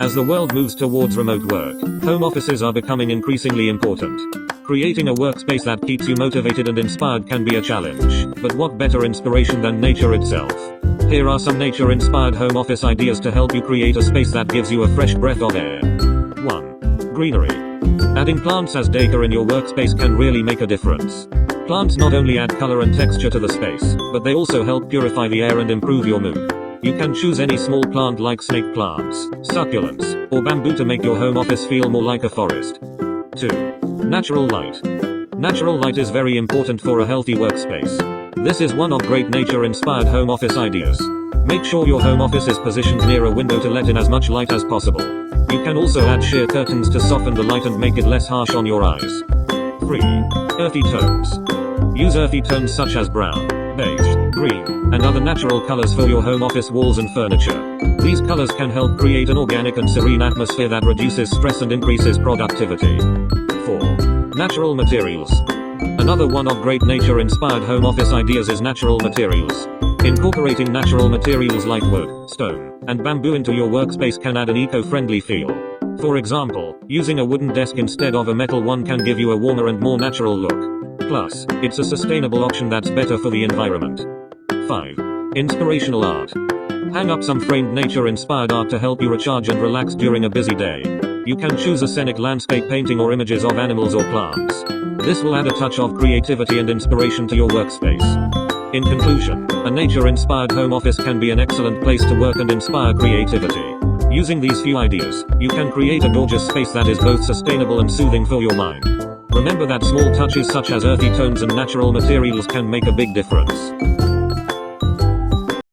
As the world moves towards remote work, home offices are becoming increasingly important. Creating a workspace that keeps you motivated and inspired can be a challenge, but what better inspiration than nature itself? Here are some nature-inspired home office ideas to help you create a space that gives you a fresh breath of air. 1. Greenery. Adding plants as decor in your workspace can really make a difference. Plants not only add color and texture to the space, but they also help purify the air and improve your mood. You can choose any small plant like snake plants, succulents, or bamboo to make your home office feel more like a forest. 2. Natural light. Natural light is very important for a healthy workspace. This is one of great nature-inspired home office ideas. Make sure your home office is positioned near a window to let in as much light as possible. You can also add sheer curtains to soften the light and make it less harsh on your eyes. 3. Earthy tones. Use earthy tones such as brown, beige, green, and other natural colors for your home office walls and furniture. These colors can help create an organic and serene atmosphere that reduces stress and increases productivity. 4. Natural materials. Another one of great nature-inspired home office ideas is natural materials. Incorporating natural materials like wood, stone, and bamboo into your workspace can add an eco-friendly feel. For example, using a wooden desk instead of a metal one can give you a warmer and more natural look. Plus, it's a sustainable option that's better for the environment. 5. Inspirational art. Hang up some framed nature-inspired art to help you recharge and relax during a busy day. You can choose a scenic landscape painting or images of animals or plants. This will add a touch of creativity and inspiration to your workspace. In conclusion, a nature-inspired home office can be an excellent place to work and inspire creativity. Using these few ideas, you can create a gorgeous space that is both sustainable and soothing for your mind. Remember that small touches such as earthy tones and natural materials can make a big difference.